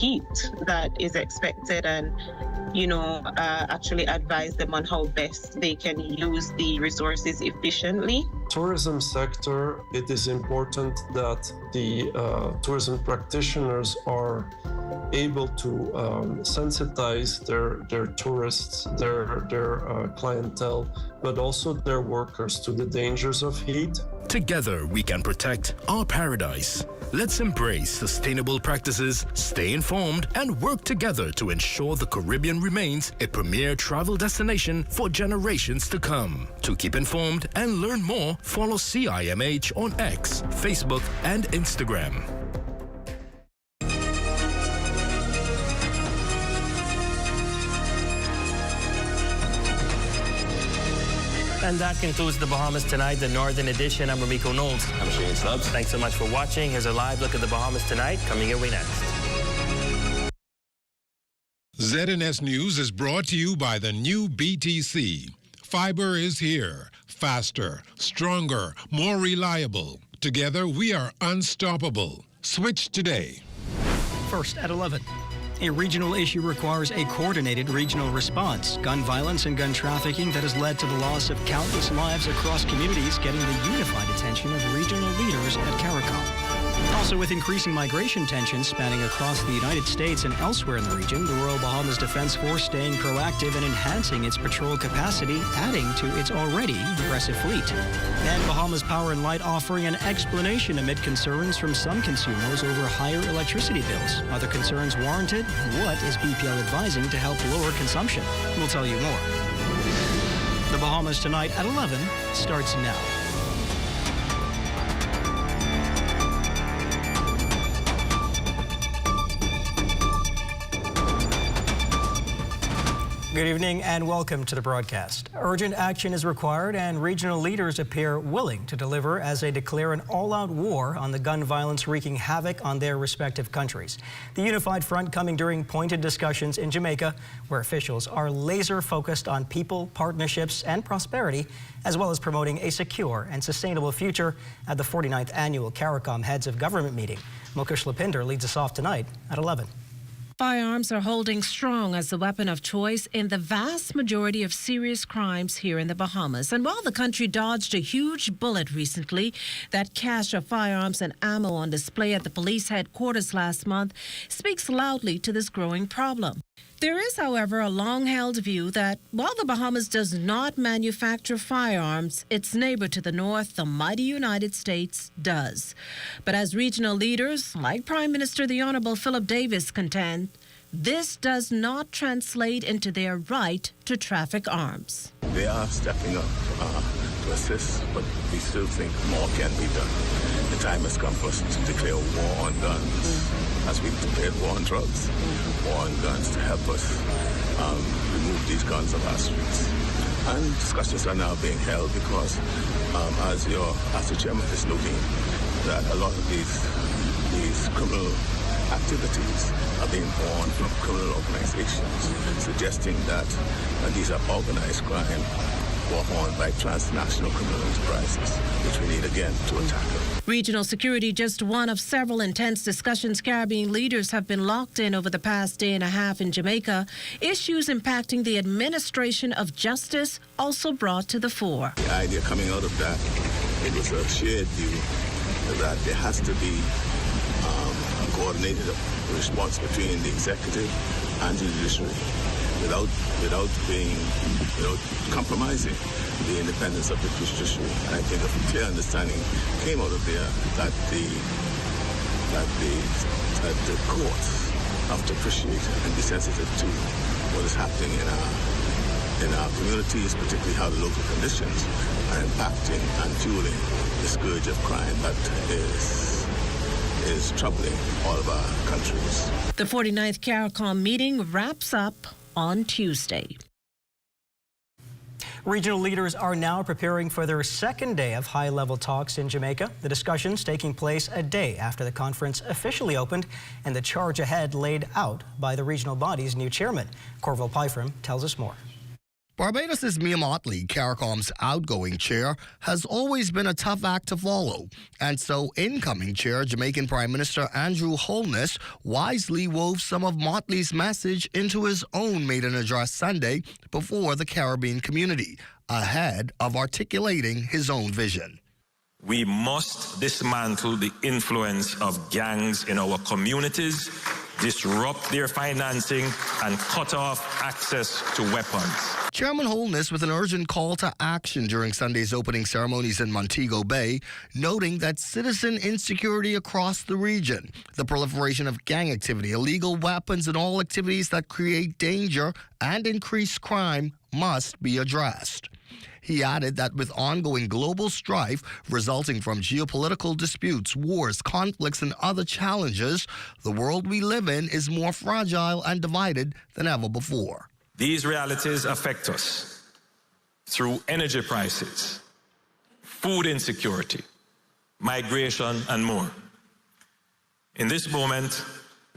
heat that is expected, and actually advise them on how best they can use the resources efficiently. Tourism sector, it is important that the tourism practitioners are able to sensitize their tourists, their clientele, but also their workers to the dangers of heat. Together we can protect our paradise. Let's embrace sustainable practices, stay informed, and work together to ensure the Caribbean remains a premier travel destination for generations to come. To keep informed and learn more, follow CIMH on X, Facebook, and Instagram. And that concludes the Bahamas Tonight, the Northern Edition. I'm Ramiko Knowles. I'm Shane Stubbs. Thanks so much for watching. Here's a live look at the Bahamas Tonight, coming your way next. ZNS News is brought to you by the new BTC. Fiber is here. Faster, stronger, more reliable. Together, we are unstoppable. Switch today. First at 11. A regional issue requires a coordinated regional response. Gun violence and gun trafficking that has led to the loss of countless lives across communities getting the unified attention of regional leaders at CARICOM. Also, with increasing migration tensions spanning across the United States and elsewhere in the region, the Royal Bahamas Defense Force staying proactive and enhancing its patrol capacity, adding to its already impressive fleet. And Bahamas Power and Light offering an explanation amid concerns from some consumers over higher electricity bills. Are the concerns warranted? What is BPL advising to help lower consumption? We'll tell you more. The Bahamas Tonight at 11 starts now. Good evening and welcome to the broadcast. Urgent action is required and regional leaders appear willing to deliver as they declare an all-out war on the gun violence wreaking havoc on their respective countries. The unified front coming during pointed discussions in Jamaica, where officials are laser focused on people, partnerships, and prosperity, as well as promoting a secure and sustainable future at the 49th annual CARICOM Heads of Government meeting. Mukesh Lapinder leads us off tonight at 11. Firearms are holding strong as the weapon of choice in the vast majority of serious crimes here in the Bahamas. And while the country dodged a huge bullet recently, that cache of firearms and ammo on display at the police headquarters last month speaks loudly to this growing problem. There is, however, a long-held view that while the Bahamas does not manufacture firearms, its neighbor to the north, the mighty United States, does. But as regional leaders, like Prime Minister the Honorable Philip Davis, contend, this does not translate into their right to traffic arms. They are stepping up to assist, but we still think more can be done. The time has come for us to declare war on guns, as we declared war on drugs, war on guns to help us remove these guns off our streets. And discussions are now being held because, as the chairman is noting, that a lot of these criminal activities are being born from criminal organizations, suggesting that these are organized crime born by transnational criminal enterprises, which we need again to tackle. Regional security, just one of several intense discussions Caribbean leaders have been locked in over the past day and a half in Jamaica. Issues impacting the administration of justice also brought to the fore. The idea coming out of that, it was a shared view that there has to be a coordinated response between the executive and the judiciary without being, compromising the independence of the judiciary. And I think a clear understanding came out of there that the courts have to appreciate and be sensitive to what is happening in our communities, particularly how the local conditions are impacting and fueling the scourge of crime that is troubling all of our countries. The 49th CARICOM meeting wraps up on Tuesday. Regional leaders are now preparing for their second day of high-level talks in Jamaica. The discussions taking place a day after the conference officially opened and the charge ahead laid out by the regional body's new chairman. Corville Pyfram tells us more. Barbados' Mia Motley, CARICOM's outgoing chair, has always been a tough act to follow. And so incoming chair, Jamaican Prime Minister Andrew Holness, wisely wove some of Motley's message into his own maiden address Sunday before the Caribbean community, ahead of articulating his own vision. We must dismantle the influence of gangs in our communities, disrupt their financing, and cut off access to weapons. Chairman Holness with an urgent call to action during Sunday's opening ceremonies in Montego Bay, noting that citizen insecurity across the region, the proliferation of gang activity, illegal weapons, and all activities that create danger and increase crime must be addressed. He added that with ongoing global strife resulting from geopolitical disputes, wars, conflicts, and other challenges, the world we live in is more fragile and divided than ever before. These realities affect us through energy prices, food insecurity, migration, and more. In this moment,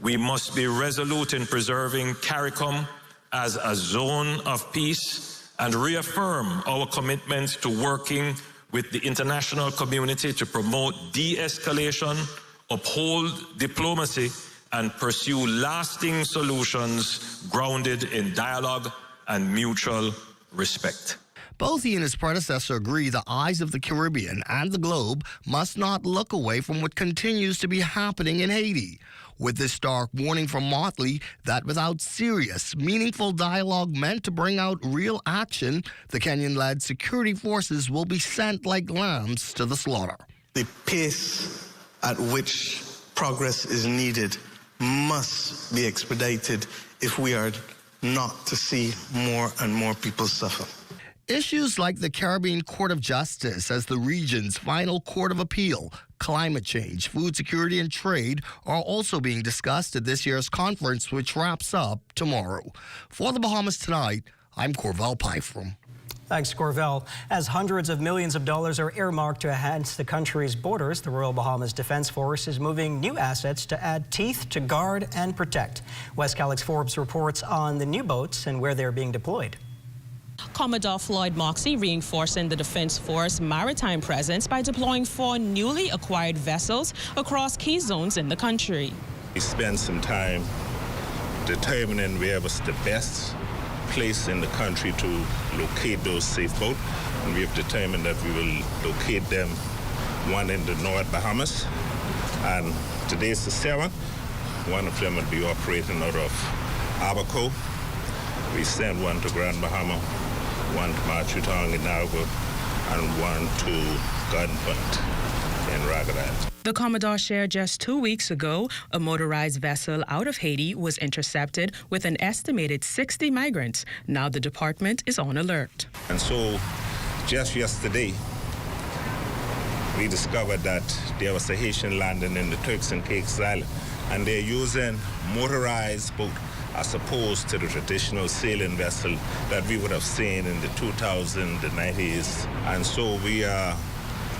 we must be resolute in preserving CARICOM as a zone of peace and reaffirm our commitment to working with the international community to promote de-escalation, uphold diplomacy, and pursue lasting solutions grounded in dialogue and mutual respect. Both he and his predecessor agree the eyes of the Caribbean and the globe must not look away from what continues to be happening in Haiti, with this stark warning from Motley that without serious, meaningful dialogue meant to bring out real action, the Kenyan-led security forces will be sent like lambs to the slaughter. The pace at which progress is needed must be expedited if we are not to see more and more people suffer. Issues like the Caribbean Court of Justice as the region's final court of appeal, climate change, food security, and trade are also being discussed at this year's conference, which wraps up tomorrow. For the Bahamas Tonight, I'm Corvell Pyfrom. Thanks, Corvell. As hundreds of millions of dollars are earmarked to enhance the country's borders, the Royal Bahamas Defense Force is moving new assets to add teeth to guard and protect. West Calix Forbes reports on the new boats and where they're being deployed. Commodore Floyd Moxey reinforcing the Defense Force maritime presence by deploying 4 newly acquired vessels across key zones in the country. We spent some time determining where was the best place in the country to locate those safe boats, and we have determined that we will locate them, one in the North Bahamas, and today's the 7th. One of them will be operating out of Abaco. We sent one to Grand Bahama, one to Machutong in Nago, and one to Garden Point in Raglan. The Commodore shared just 2 weeks ago, a motorized vessel out of Haiti was intercepted with an estimated 60 migrants. Now the department is on alert. And so just yesterday, we discovered that there was a Haitian landing in the Turks and Caicos Island, and they're using motorized boat as opposed to the traditional sailing vessel that we would have seen in the 2000s, the 90s. And so we are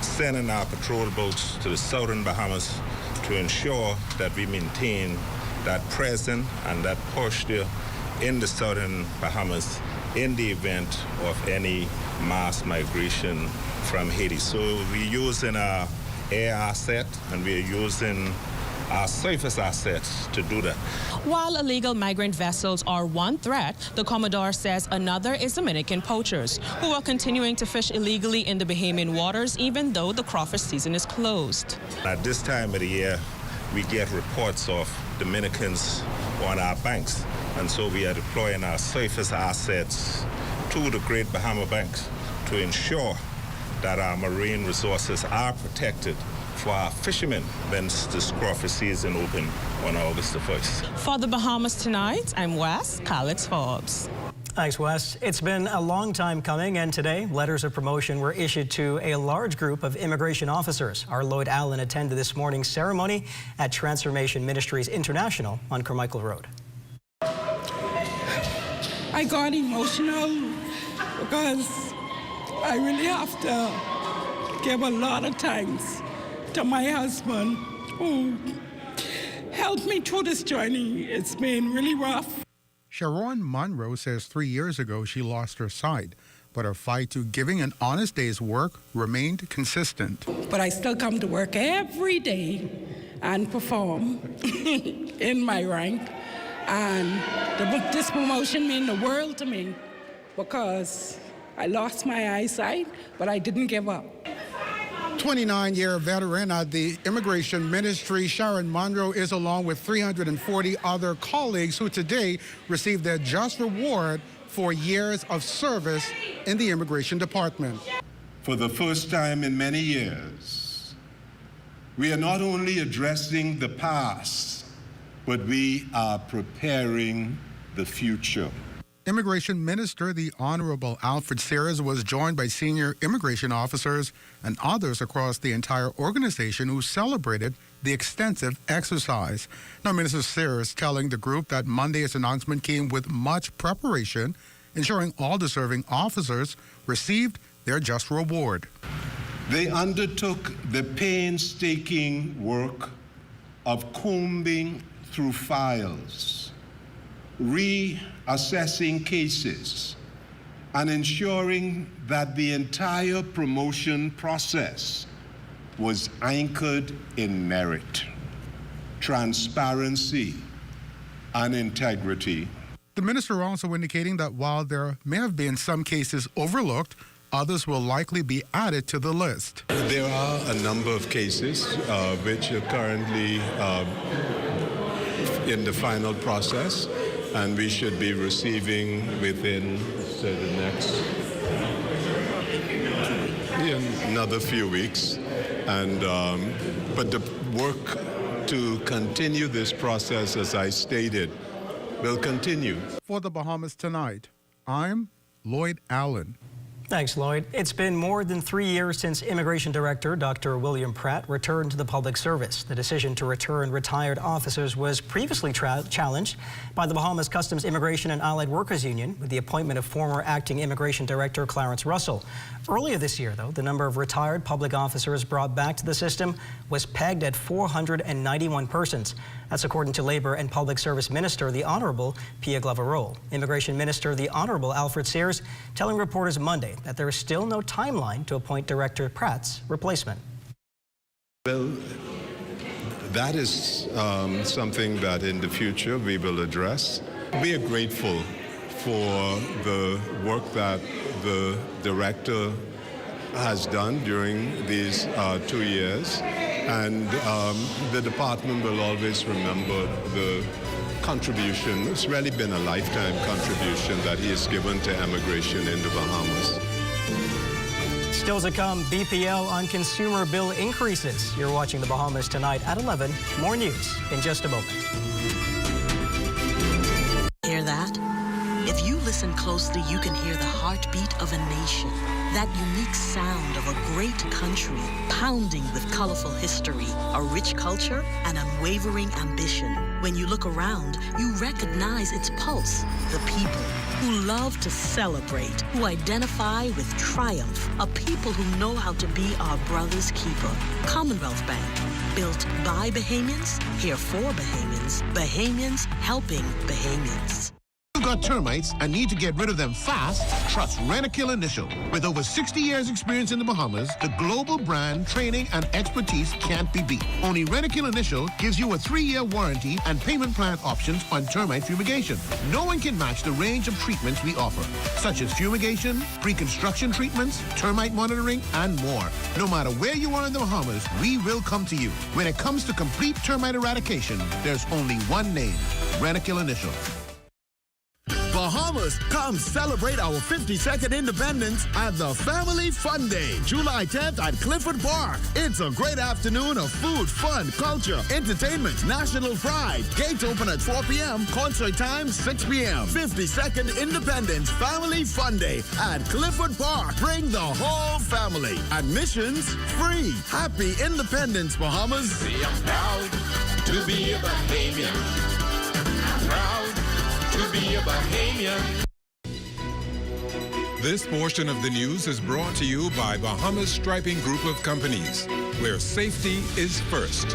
sending our patrol boats to the southern Bahamas to ensure that we maintain that presence and that posture in the southern Bahamas in the event of any mass migration from Haiti. So we're using our air asset and we're using our surface assets to do that. While illegal migrant vessels are one threat, the Commodore says another is Dominican poachers, who are continuing to fish illegally in the Bahamian waters even though the crawfish season is closed. At this time of the year, we get reports of Dominicans on our banks, and so we are deploying our surface assets to the Great Bahama Banks to ensure that our marine resources are protected for our fishermen when this crawfish season open on August the 1st. For the Bahamas Tonight, I'm Wes Calix Forbes. Thanks, Wes. It's been a long time coming, and today letters of promotion were issued to a large group of immigration officers. Our Lloyd Allen attended this morning's ceremony at Transformation Ministries International on Carmichael Road. I got emotional because I really have to give a lot of thanks to my husband, who helped me through this journey. It's been really rough. Sharon Monroe says 3 years ago she lost her sight, but her fight to giving an honest day's work remained consistent. But I still come to work every day and perform in my rank. And this promotion means the world to me because I lost my eyesight, but I didn't give up. 29-year veteran at the Immigration Ministry, Sharon Monroe is along with 340 other colleagues who today received their just reward for years of service in the Immigration Department. For the first time in many years, we are not only addressing the past, but we are preparing the future. Immigration Minister, the Honorable Alfred Sears, was joined by senior immigration officers and others across the entire organization who celebrated the extensive exercise. Now, Minister Sears telling the group that Monday's announcement came with much preparation, ensuring all deserving officers received their just reward. They undertook the painstaking work of combing through files, reassessing cases, and ensuring that the entire promotion process was anchored in merit, transparency, and integrity. The minister also indicating that while there may have been some cases overlooked, others will likely be added to the list. There are a number of cases which are currently in the final process, and we should be receiving within the next another few weeks. And but the work to continue this process, as I stated, will continue. For the Bahamas Tonight, I'm Lloyd Allen. Thanks, Lloyd. It's been more than 3 years since Immigration Director Dr. William Pratt returned to the public service. The decision to return retired officers was previously challenged by the Bahamas Customs, Immigration and Allied Workers Union with the appointment of former Acting Immigration Director Clarence Russell. Earlier this year, though, the number of retired public officers brought back to the system was pegged at 491 persons. That's according to Labor and Public Service Minister, the Honorable Pia Glover-Roll. Immigration Minister, the Honorable Alfred Sears, telling reporters Monday that there is still no timeline to appoint Director Pratt's replacement. Well, that is something that in the future we will address. We are grateful for the work that the director has done during these 2 years, and the department will always remember the contribution. It's really been a lifetime contribution that he has given to immigration in the Bahamas. Still to come, BPL on consumer bill increases. You're watching the Bahamas Tonight at 11. More news in just a moment. Hear that? If you listen closely, you can hear the heartbeat of a nation. That unique sound of a great country pounding with colorful history, a rich culture, and unwavering ambition. When you look around, you recognize its pulse, the people who love to celebrate, who identify with triumph, a people who know how to be our brother's keeper. Commonwealth Bank, built by Bahamians, here for Bahamians, Bahamians helping Bahamians. You got termites and need to get rid of them fast? Trust Rentokil Initial. With over 60 years experience in the Bahamas, the global brand, training, and expertise can't be beat. Only Rentokil Initial gives you a 3-year warranty and payment plan options on termite fumigation. No one can match the range of treatments we offer, such as fumigation, pre-construction treatments, termite monitoring, and more. No matter where you are in the Bahamas, we will come to you. When it comes to complete termite eradication, there's only one name, Rentokil Initial. Bahamas, come celebrate our 52nd independence at the Family Fun Day, July 10th at Clifford Park. It's a great afternoon of food, fun, culture, entertainment, national pride. Gates open at 4 p.m., concert time 6 p.m. 52nd Independence Family Fun Day at Clifford Park. Bring the whole family. Admissions free. Happy Independence, Bahamas. See, I'm proud to be a Bahamian. I'm proud to be a Bahamian. This portion of the news is brought to you by Bahamas Striping Group of Companies, where safety is first.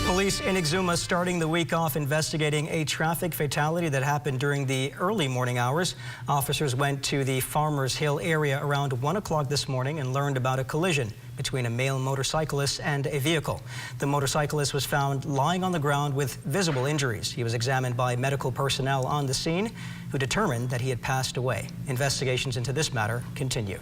Police in Exuma starting the week off investigating a traffic fatality that happened during the early morning hours. Officers went to the Farmers Hill area around 1 o'clock this morning and learned about a collision between a male motorcyclist and a vehicle. The motorcyclist was found lying on the ground with visible injuries. He was examined by medical personnel on the scene who determined that he had passed away. Investigations into this matter continue.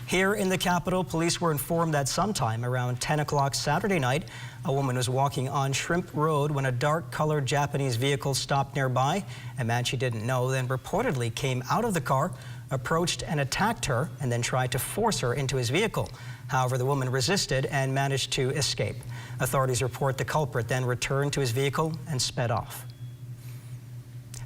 Here in the capital, police were informed that sometime around 10 o'clock Saturday night, a woman was walking on Shrimp Road when a dark-colored Japanese vehicle stopped nearby. A man she didn't know then reportedly came out of the car, approached and attacked her, and then tried to force her into his vehicle. However, the woman resisted and managed to escape. Authorities report the culprit then returned to his vehicle and sped off.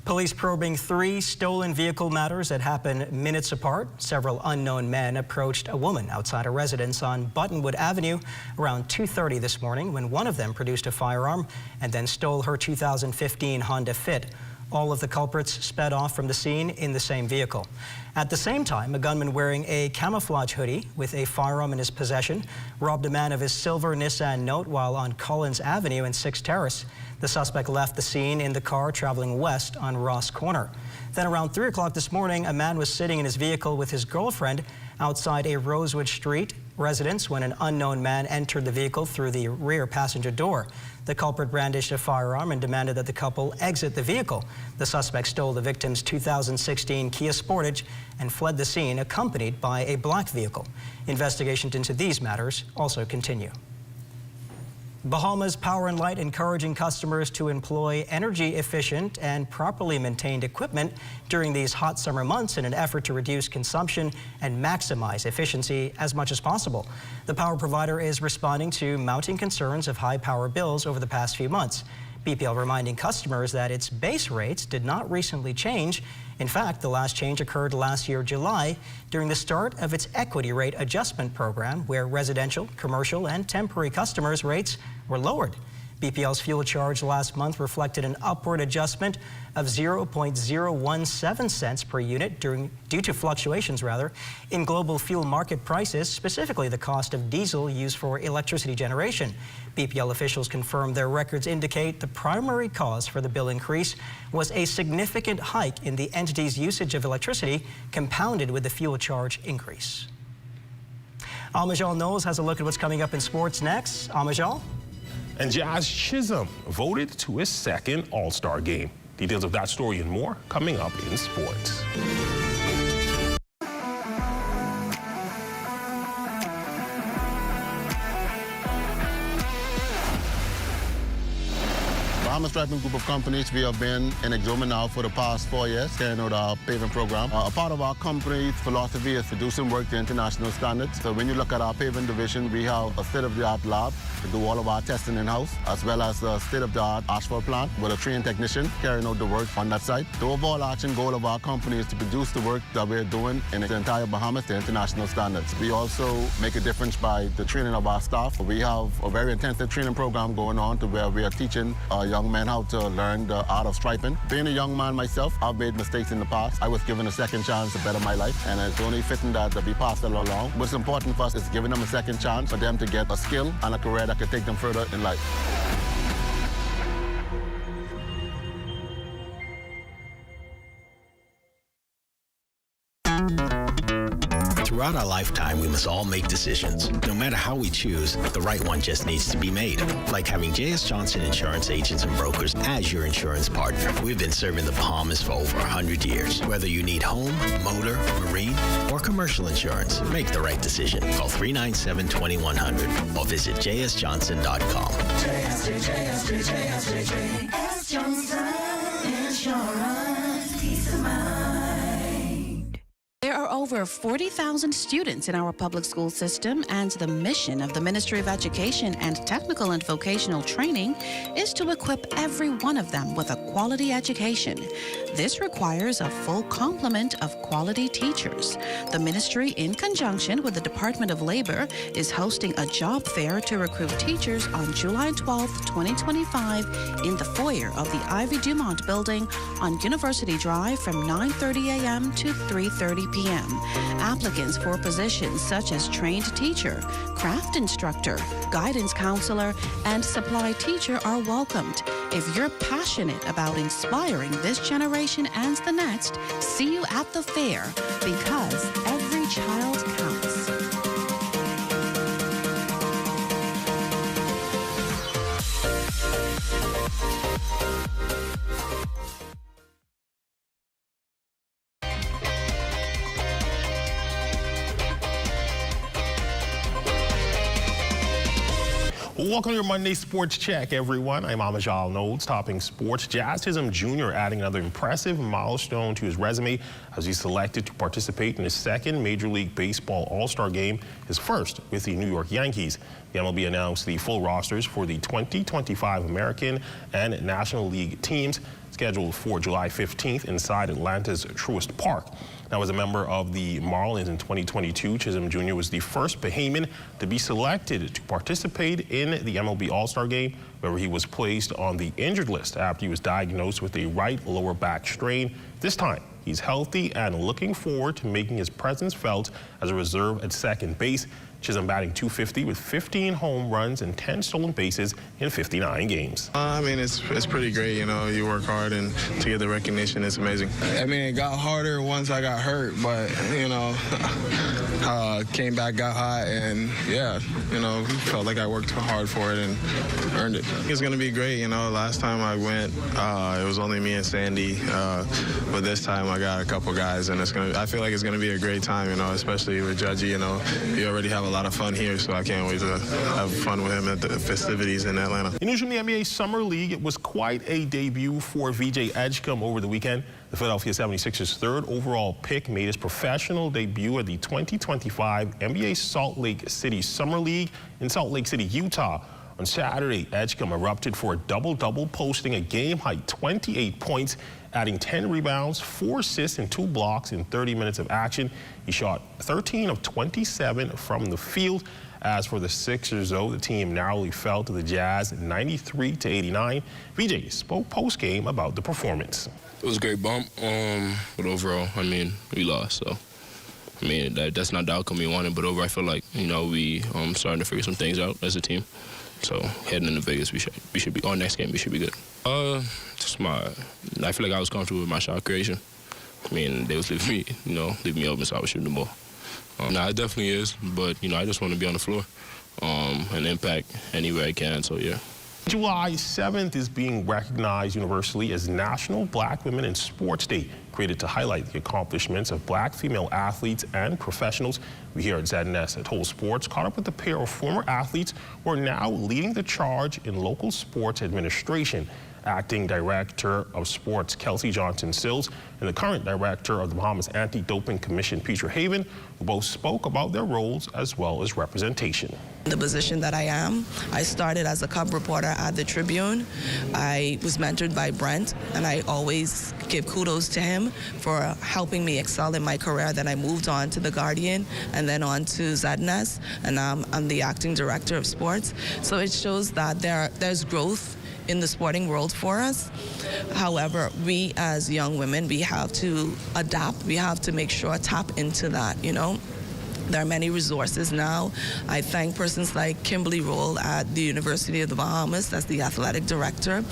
Police probing 3 stolen vehicle matters that happened minutes apart. Several unknown men approached a woman outside a residence on Buttonwood Avenue around 2:30 this morning when one of them produced a firearm and then stole her 2015 Honda Fit. All of the culprits sped off from the scene in the same vehicle. At the same time, a gunman wearing a camouflage hoodie with a firearm in his possession robbed a man of his silver Nissan Note while on Collins Avenue in 6th Terrace. The suspect left the scene in the car traveling west on Ross Corner. Then around 3 o'clock this morning, a man was sitting in his vehicle with his girlfriend outside a Rosewood Street residence when an unknown man entered the vehicle through the rear passenger door. The culprit brandished a firearm and demanded that the couple exit the vehicle. The suspect stole the victim's 2016 Kia Sportage and fled the scene accompanied by a black vehicle. Investigations into these matters also continue. Bahamas Power and Light encouraging customers to employ energy-efficient and properly maintained equipment during these hot summer months in an effort to reduce consumption and maximize efficiency as much as possible. The power provider is responding to mounting concerns of high power bills over the past few months. BPL reminding customers that its base rates did not recently change. In fact, the last change occurred last year, July, during the start of its equity rate adjustment program, where residential, commercial, and temporary customers' rates were lowered. BPL's fuel charge last month reflected an upward adjustment of 0.017 cents per unit due to fluctuations in global fuel market prices, specifically the cost of diesel used for electricity generation. BPL officials confirmed their records indicate the primary cause for the bill increase was a significant hike in the entity's usage of electricity, compounded with the fuel charge increase. Amajal Knowles has a look at what's coming up in sports next. Amajal? And Jazz Chisholm voted to his second All-Star game. Details of that story and more coming up in sports. Bahamas Striping Group of Companies, we have been in Exuma now for the past 4 years, carrying out our paving program. A part of our company's philosophy is to do some work to international standards. So when you look at our paving division, we have a state-of-the-art lab to do all of our testing in-house, as well as a state-of-the-art asphalt plant with a trained technician carrying out the work on that site. The overall action goal of our company is to produce the work that we're doing in the entire Bahamas to international standards. We also make a difference by the training of our staff. We have a very intensive training program going on to where we are teaching young men how to learn the art of striping. Being a young man myself, I've made mistakes in the past. I was given a second chance to better my life, and it's only fitting that we pass that along. What's important for us is giving them a second chance for them to get a skill and a career that could take them further in life. Throughout our lifetime, we must all make decisions. No matter how we choose, the right one just needs to be made. Like having J.S. Johnson Insurance Agents and Brokers as your insurance partner. We've been serving the Bahamas for over 100 years. Whether you need home, motor, marine, or commercial insurance, make the right decision. Call 397-2100 or visit jsjohnson.com. JS Johnson Insurance, peace of mind. There are over 40,000 students in our public school system, and the mission of the Ministry of Education and Technical and Vocational Training is to equip every one of them with a quality education. This requires a full complement of quality teachers. The ministry, in conjunction with the Department of Labor, is hosting a job fair to recruit teachers on July 12, 2025 in the foyer of the Ivy Dumont Building on University Drive from 9:30 a.m. to 3:30 p.m. them. Applicants for positions such as trained teacher, craft instructor, guidance counselor, and supply teacher are welcomed. If you're passionate about inspiring this generation and the next, see you at the fair, because every child counts. Welcome to your Monday Sports Check, everyone. I'm Amajal Knowles, topping sports. Jazz Chisholm Jr. adding another impressive milestone to his resume as he's selected to participate in his second Major League Baseball All-Star game, his first with the New York Yankees. The MLB announced the full rosters for the 2025 American and National League teams, scheduled for July 15th inside Atlanta's Truist Park. Now, as a member of the Marlins in 2022, Chisholm Jr. was the first Bahamian to be selected to participate in the MLB All-Star Game, where he was placed on the injured list after he was diagnosed with a right lower back strain. This time, he's healthy and looking forward to making his presence felt as a reserve at second base. Chisholm batting .250 with 15 home runs and 10 stolen bases in 59 games. I mean, it's pretty great, you know. You work hard, and to get the recognition, it's amazing. I mean, it got harder once I got hurt, but, you know, came back, got hot, and, yeah, you know, felt like I worked hard for it and earned it. It's going to be great, you know. Last time I went, it was only me and Sandy, but this time I got a couple guys, and I feel like it's going to be a great time, you know, especially with Judgy. You know, you already have a lot of fun here, so I can't wait to have fun with him at the festivities in Atlanta. In news from the NBA Summer League, it was quite a debut for VJ Edgecombe over the weekend. The Philadelphia 76ers' third overall pick made his professional debut at the 2025 NBA Salt Lake City Summer League in Salt Lake City, Utah. On Saturday, Edgecombe erupted for a double-double, posting a game-high 28 points, adding 10 rebounds, 4 assists, and 2 blocks in 30 minutes of action. He shot 13 of 27 from the field. As for the Sixers, though, the team narrowly fell to the Jazz 93-89. VJ spoke post-game about the performance. It was a great bump, but overall, I mean, we lost, so. I mean, that's not the outcome we wanted, but overall, I feel like, you know, we starting to figure some things out as a team. So heading into Vegas, we should be, our next game, we should be good. I feel like I was comfortable with my shot creation. I mean, they was leaving me open, so I was shooting the ball. Nah, it definitely is, but, you know, I just want to be on the floor and impact anywhere I can, so yeah. July 7th is being recognized universally as National Black Women in Sports Day, created to highlight the accomplishments of black female athletes and professionals. We here at ZNS at Whole Sports caught up with a pair of former athletes who are now leading the charge in local sports administration. Acting Director of Sports Kelsey Johnson-Sills and the current Director of the Bahamas Anti-Doping Commission, Peter Haven, who both spoke about their roles as well as representation. The position that I am, I started as a cub reporter at the Tribune. I was mentored by Brent, and I always give kudos to him for helping me excel in my career. Then I moved on to The Guardian and then on to ZNS, and I'm the Acting Director of Sports. So it shows that there's growth in the sporting world for us. However, we as young women, we have to adapt. We have to make sure tap into that, you know. There are many resources now. I thank persons like Kimberly Roll at the University of the Bahamas, that's the athletic director.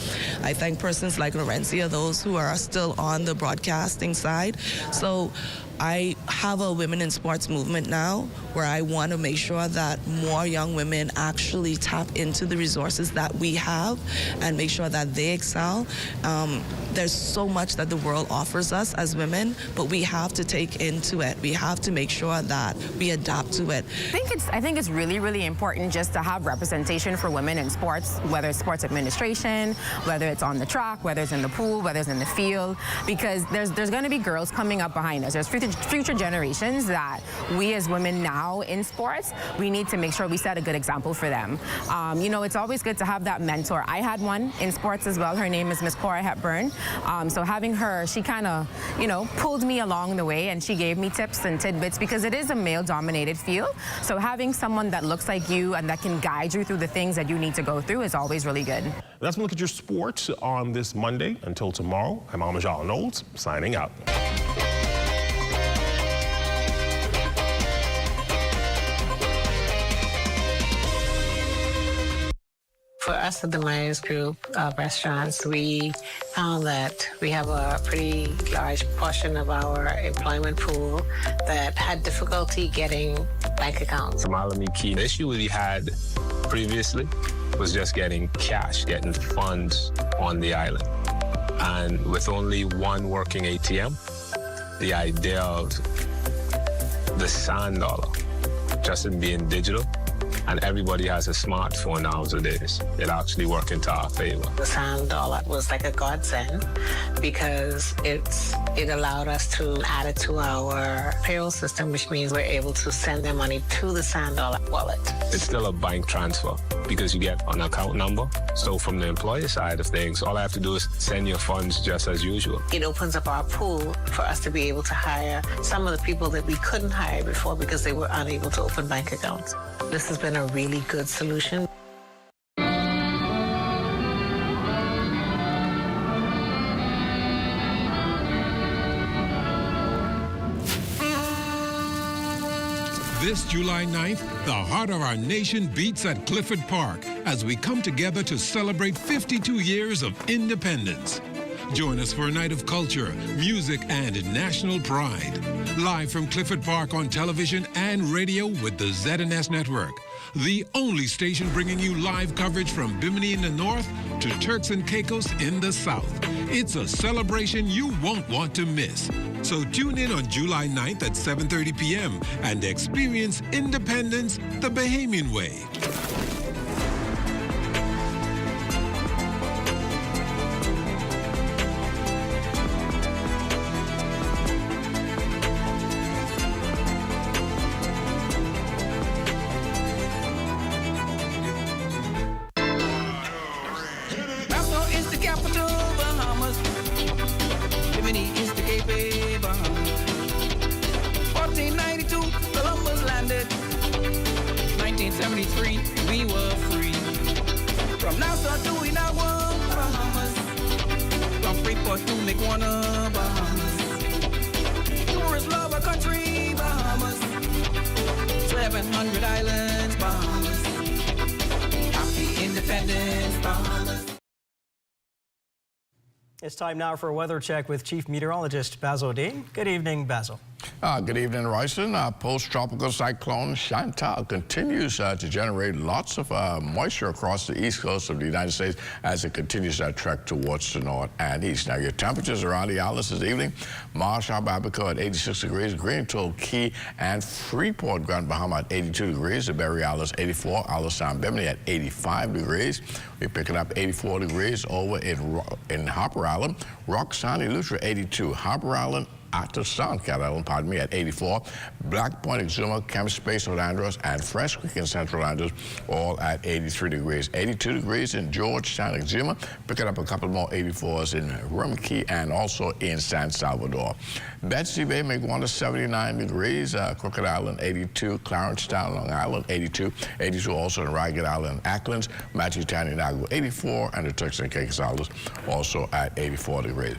I thank persons like Laurencia, those who are still on the broadcasting side. So I have a women in sports movement now where I want to make sure that more young women actually tap into the resources that we have and make sure that they excel. There's so much that the world offers us as women, but we have to take into it. We have to make sure that we adapt to it. I think it's really, really important just to have representation for women in sports, whether it's sports administration, whether it's on the track, whether it's in the pool, whether it's in the field, because there's going to be girls coming up behind us. There's future generations that we as women now in sports, we need to make sure we set a good example for them. You know, it's always good to have that mentor. I had one in sports as well. Her name is Miss Cora Hepburn. So having her, she kind of, you know, pulled me along the way, and she gave me tips and tidbits because it is a male-dominated field. So having someone that looks like you and that can guide you through the things that you need to go through is always really good. That's a look at your sports on this Monday. Until tomorrow, I'm Amajal Knowles, signing out. For us at the Myers Group of restaurants, we found that we have a pretty large portion of our employment pool that had difficulty getting bank accounts. The issue we had previously was just getting cash, getting funds on the island. And with only one working ATM, the idea of the sand dollar just in being digital, and everybody has a smartphone nowadays, it actually worked into our favor. The sand dollar was like a godsend because it allowed us to add it to our payroll system, which means we're able to send their money to the sand dollar wallet. It's still a bank transfer because you get an account number. So from the employer side of things, all I have to do is send your funds just as usual. It opens up our pool for us to be able to hire some of the people that we couldn't hire before because they were unable to open bank accounts. This has been a really good solution. This July 9th, the heart of our nation beats at Clifford Park as we come together to celebrate 52 years of independence. Join us for a night of culture, music, and national pride. Live from Clifford Park on television and radio with the ZNS Network. The only station bringing you live coverage from Bimini in the north to Turks and Caicos in the south. It's a celebration you won't want to miss. So tune in on July 9th at 7:30 p.m. and experience independence the Bahamian way. Nassau is the capital, Bahamas. Bimini is the gateway, Bahamas. 1492, Columbus landed. 1973, we were free. From Nassau to Inagua, Bahamas. From Freeport to Mequona, Bahamas. Tourists love our country, Bahamas. 700 islands, Bahamas. Happy independence, Bahamas. It's time now for a weather check with Chief Meteorologist Basil Dean. Good evening, Basil. Good evening, Royston. Post-tropical cyclone Chantal continues to generate lots of moisture across the east coast of the United States as it continues to trek towards the north and east. Now, your temperatures around the islands this evening: Marshall, Abaco at 86 degrees, Green Atoll, Key, and Freeport, Grand Bahama at 82 degrees, the Berry Islands 84, Isle Sound, Bimini at 85 degrees. We're picking up 84 degrees over in Harper Island, Rock Sound, Eleuthera 82, Harper Island, Active Sound, Cat Island, pardon me, at 84. Black Point, Exuma, Camp Space, Orlando's, and Fresh Creek in Central Orlando's, all at 83 degrees. 82 degrees in Georgetown, Exuma. Picking up a couple more 84s in Rum Key and also in San Salvador. Betsy Bay, Meguana, 79 degrees. Crooked Island, 82. Clarence Town, Long Island, 82. 82 also in Ragged Island, Acklands. Matthew Town, Inagua, 84. And the Turks and Caicos Islands also at 84 degrees.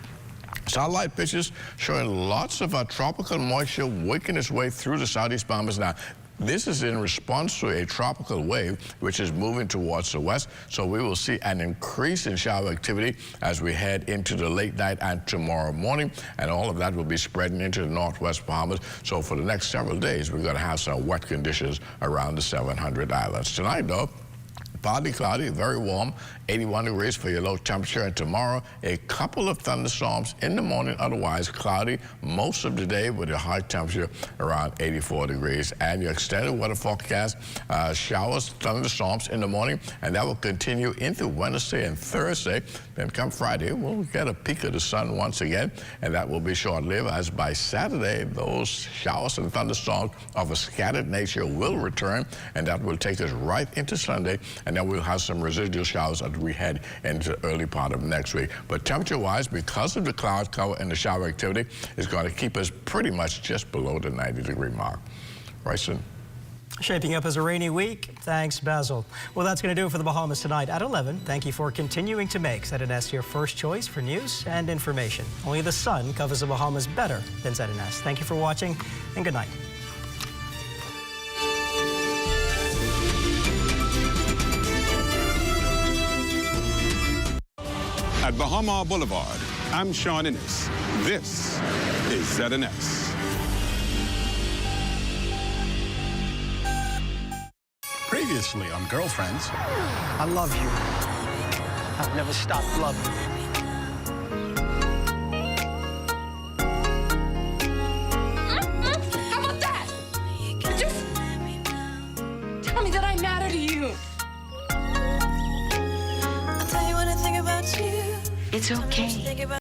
Satellite pictures showing lots of tropical moisture working its way through the southeast Bahamas. Now, this is in response to a tropical wave which is moving towards the west, so we will see an increase in shower activity as we head into the late night and tomorrow morning, and all of that will be spreading into the northwest Bahamas. So for the next several days, we're going to have some wet conditions around the 700 islands. Tonight, though, partly cloudy, very warm, 81 degrees for your low temperature. And tomorrow, a couple of thunderstorms in the morning, otherwise cloudy most of the day with a high temperature around 84 degrees. And your extended weather forecast, showers, thunderstorms in the morning, and that will continue into Wednesday and Thursday. Then come Friday, we'll get a peek of the sun once again, and that will be short-lived, as by Saturday, those showers and thunderstorms of a scattered nature will return, and that will take us right into Sunday, and then we'll have some residual showers as we head into the early part of next week. But temperature-wise, because of the cloud cover and the shower activity, it's going to keep us pretty much just below the 90-degree mark. Royston. Shaping up as a rainy week. Thanks, Basil. Well, that's going to do it for the Bahamas tonight at 11. Thank you for continuing to make ZNS your first choice for news and information. Only the sun covers the Bahamas better than ZNS. Thank you for watching, and good night. At Bahama Boulevard, I'm Sean Innes. This is ZNS. Previously on Girlfriends. I love you. I've never stopped loving you. How about that? Just tell me that I matter to you. I'll tell you what I think about you. It's okay.